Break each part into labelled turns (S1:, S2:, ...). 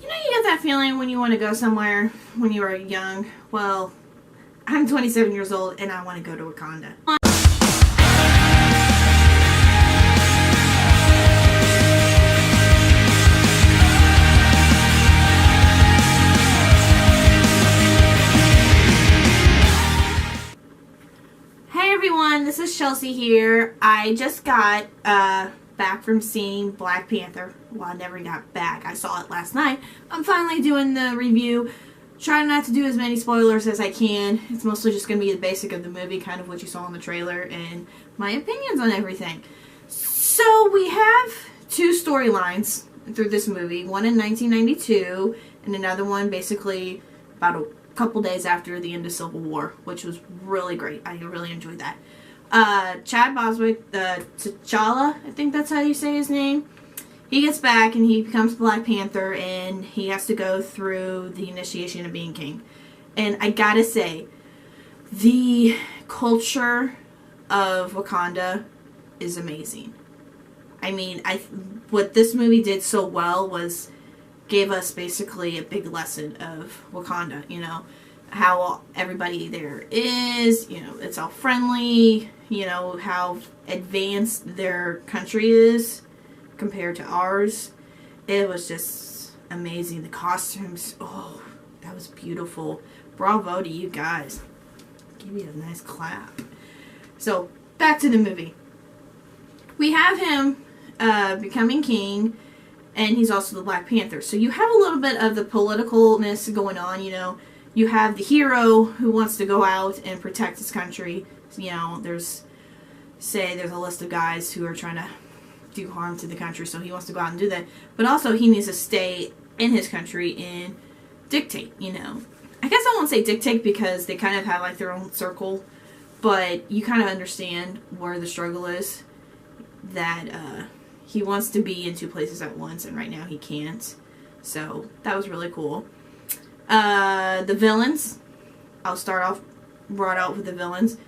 S1: You know, you get that feeling when you want to go somewhere when you are young. Well, I'm 27 years old and I want to go to Wakanda. Hey everyone, this is Chelsea here. I just got back from seeing Black Panther. Well, I never got back. I saw it last night. I'm finally doing the review. Trying not to do as many spoilers as I can. It's mostly just going to be the basic of the movie, kind of what you saw in the trailer, and my opinions on everything. So we have two storylines through this movie. One in 1992, and another one basically about a couple days after the end of Civil War, which was really great. I really enjoyed that. Chad Boswick, T'Challa, I think that's how you say his name. He gets back and he becomes Black Panther, and he has to go through the initiation of being king. And I gotta say, the culture of Wakanda is amazing. I mean, what this movie did so well was gave us basically a big lesson of Wakanda, you know, how everybody there is, you know, it's all friendly, you know, how advanced their country is compared to ours. It was just amazing. The costumes, oh, that was beautiful. Bravo to you guys. Give you a nice clap. So, back to the movie. We have him becoming king, and he's also the Black Panther. So you have a little bit of the politicalness going on, you know. You have the hero who wants to go out and protect his country. You know, there's a list of guys who are trying to do harm to the country, so he wants to go out and do that. But also, he needs to stay in his country and dictate, you know. I guess I won't say dictate because they kind of have, like, their own circle. But you kind of understand where the struggle is. That, he wants to be in two places at once, and right now he can't. So, that was really cool. The villains. I'll start off brought out with the villains.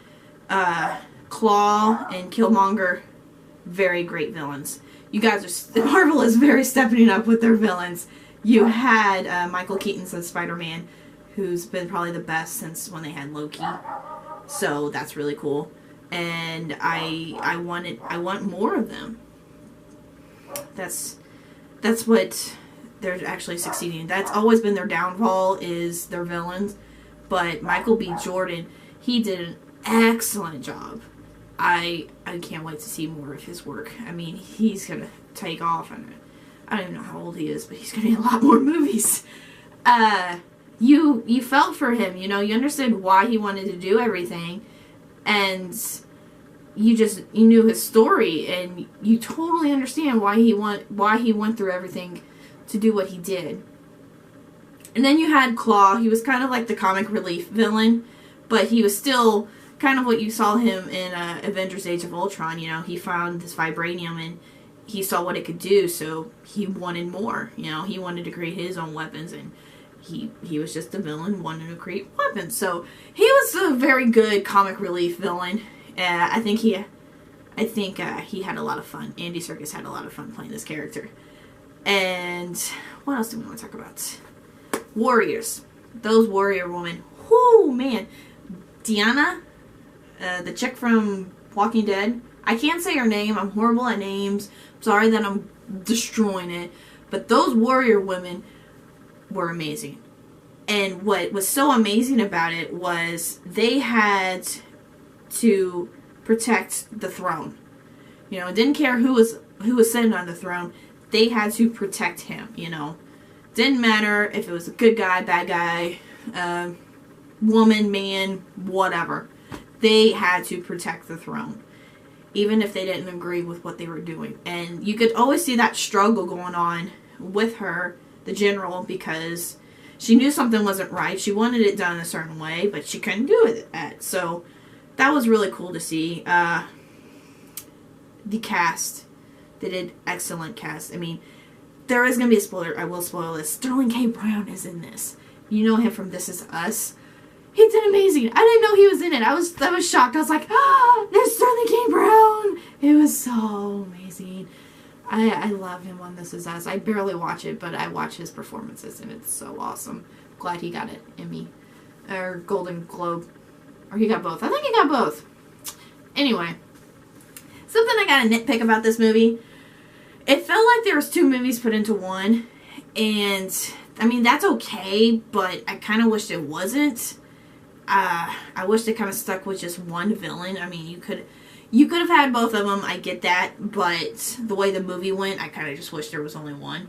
S1: Claw and Killmonger, very great villains. You guys are, Marvel is very stepping up with their villains. You had Michael Keaton's as Spider-Man, who's been probably the best since when they had Loki. So that's really cool. And I want more of them. That's what they're actually succeeding. That's always been their downfall, is their villains. But Michael B. Jordan, he did an excellent job. I can't wait to see more of his work. I mean, he's gonna take off, and I don't even know how old he is, but he's gonna be in a lot more movies. You felt for him, you know, you understood why he wanted to do everything, and you knew his story, and you totally understand why he went through everything to do what he did. And then you had Claw. He was kind of like the comic relief villain, but he was still kind of what you saw him in Avengers Age of Ultron. You know, he found this vibranium and he saw what it could do, so he wanted more. You know, he wanted to create his own weapons, and he was just a villain wanting to create weapons. So he was a very good comic relief villain. I think he had a lot of fun. Andy Serkis had a lot of fun playing this character. And what else do we want to talk about? Warriors. Those warrior women. Whoo, man. Deanna, the chick from Walking Dead. I can't say her name. I'm horrible at names. I'm sorry that I'm destroying it. But those warrior women were amazing. And what was so amazing about it was they had to protect the throne. You know, it didn't care who was sitting on the throne. They had to protect him, you know. Didn't matter if it was a good guy, bad guy, woman, man, whatever. They had to protect the throne, even if they didn't agree with what they were doing. And you could always see that struggle going on with her, the general, because she knew something wasn't right. She wanted it done a certain way, but she couldn't do it. So that was really cool to see. The cast. They did excellent cast. I mean, there is going to be a spoiler. I will spoil this. Sterling K. Brown is in this. You know him from This Is Us. He did amazing. I didn't know he was in it. I was shocked. I was like, there's Sterling K. Brown. It was so amazing. I love him on This Is Us. I barely watch it, but I watch his performances, and it's so awesome. Glad he got an Emmy. Or Golden Globe. Or he got both. I think he got both. Anyway. Something I got a nitpick about this movie. It felt like there was 2 movies put into one. And, I mean, that's okay, but I kind of wished it wasn't. I wish they kind of stuck with just one villain. I mean, you could have had both of them. I get that, but the way the movie went, I kind of just wish there was only one.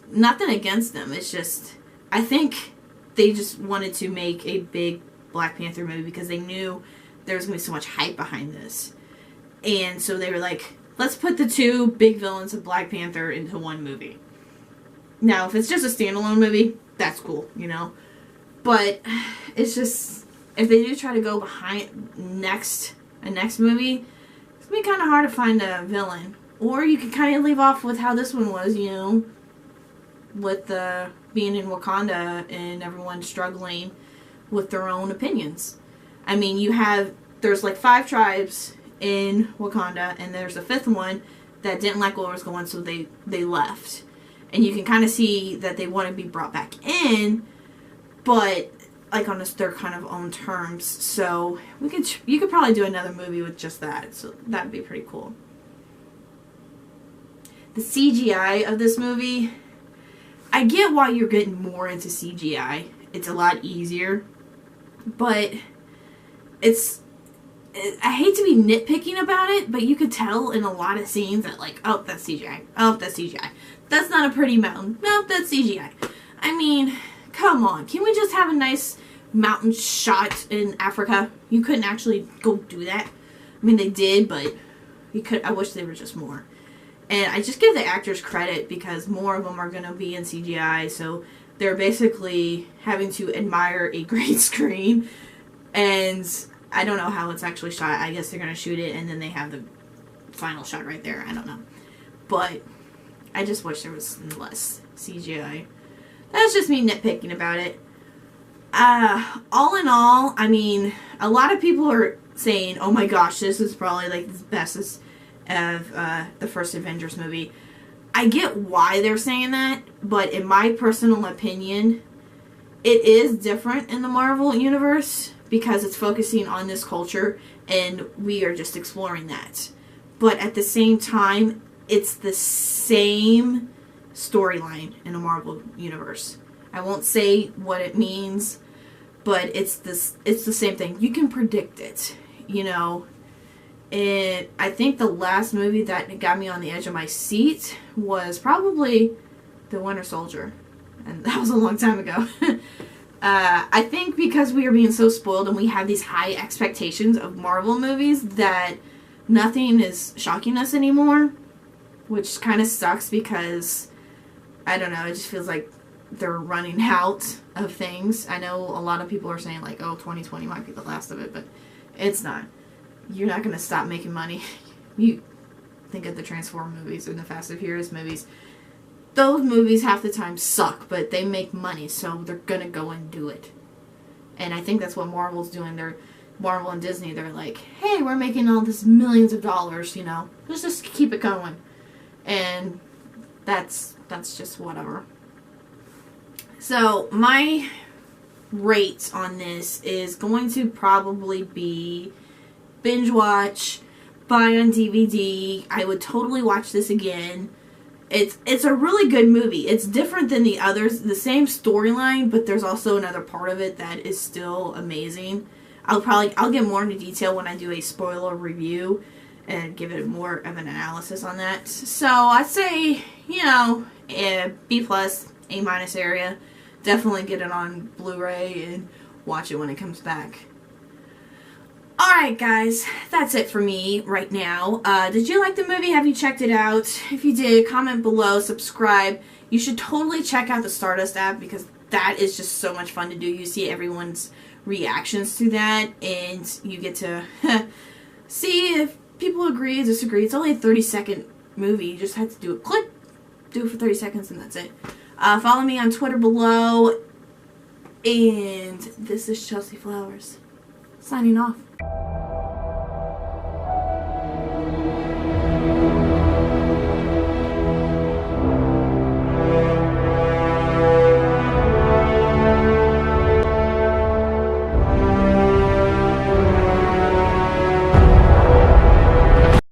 S1: Nothing against them. It's just, I think they just wanted to make a big Black Panther movie because they knew there was going to be so much hype behind this. And so they were like, let's put the 2 big villains of Black Panther into one movie. Now, if it's just a standalone movie, that's cool, you know? But it's just, if they do try to go behind a next movie, it's going to be kind of hard to find a villain. Or you could kind of leave off with how this one was, you know, with being in Wakanda and everyone struggling with their own opinions. I mean, there's like 5 tribes in Wakanda, and there's a 5th one that didn't like what was going, so they left. And you can kind of see that they want to be brought back in, but like on their kind of own terms. So you could probably do another movie with just that. So that'd be pretty cool. The CGI of this movie, I get why you're getting more into CGI. It's a lot easier, but I hate to be nitpicking about it, but you could tell in a lot of scenes that like, oh, that's CGI. Oh, that's CGI. That's not a pretty mountain. No, that's CGI. I mean, come on. Can we just have a nice mountain shot in Africa? You couldn't actually go do that. I mean, they did, but I wish they were just more. And I just give the actors credit because more of them are going to be in CGI, so they're basically having to admire a green screen. And I don't know how it's actually shot. I guess they're going to shoot it and then they have the final shot right there. I don't know. But I just wish there was less CGI. That's just me nitpicking about it. All in all, I mean, a lot of people are saying, oh my gosh, this is probably like the bestest of the first Avengers movie. I get why they're saying that, but in my personal opinion, it is different in the Marvel universe because it's focusing on this culture and we are just exploring that. But at the same time, it's the same storyline in the Marvel universe. I won't say what it means, but it's the same thing. You can predict it, you know. And I think the last movie that got me on the edge of my seat was probably The Winter Soldier. And that was a long time ago. I think because we are being so spoiled and we have these high expectations of Marvel movies that nothing is shocking us anymore. Which kind of sucks because, I don't know, it just feels like they're running out of things. I know a lot of people are saying like, oh, 2020 might be the last of it, but it's not. You're not going to stop making money. You think of the Transformers movies and the Fast and Furious movies. Those movies half the time suck, but they make money, so they're going to go and do it. And I think that's what Marvel's doing. Marvel and Disney, they're like, hey, we're making all this millions of dollars, you know. Let's just keep it going. And that's just whatever. So my rate on this is going to probably be binge watch, buy on DVD. I would totally watch this again. It's a really good movie. It's different than the others. The same storyline, but there's also another part of it that is still amazing. I'll get more into detail when I do a spoiler review and give it more of an analysis on that. So I'd say, you know, B+, A- area. Definitely get it on Blu-ray and watch it when it comes back. Alright guys, that's it for me right now. Did you like the movie? Have you checked it out? If you did, comment below, subscribe. You should totally check out the Stardust app because that is just so much fun to do. You see everyone's reactions to that and you get to see if people agree or disagree. It's only a 30-second movie. You just have to do a click, do it for 30 seconds, and that's it. Follow me on Twitter below. And this is Chelsea Flowers, signing off.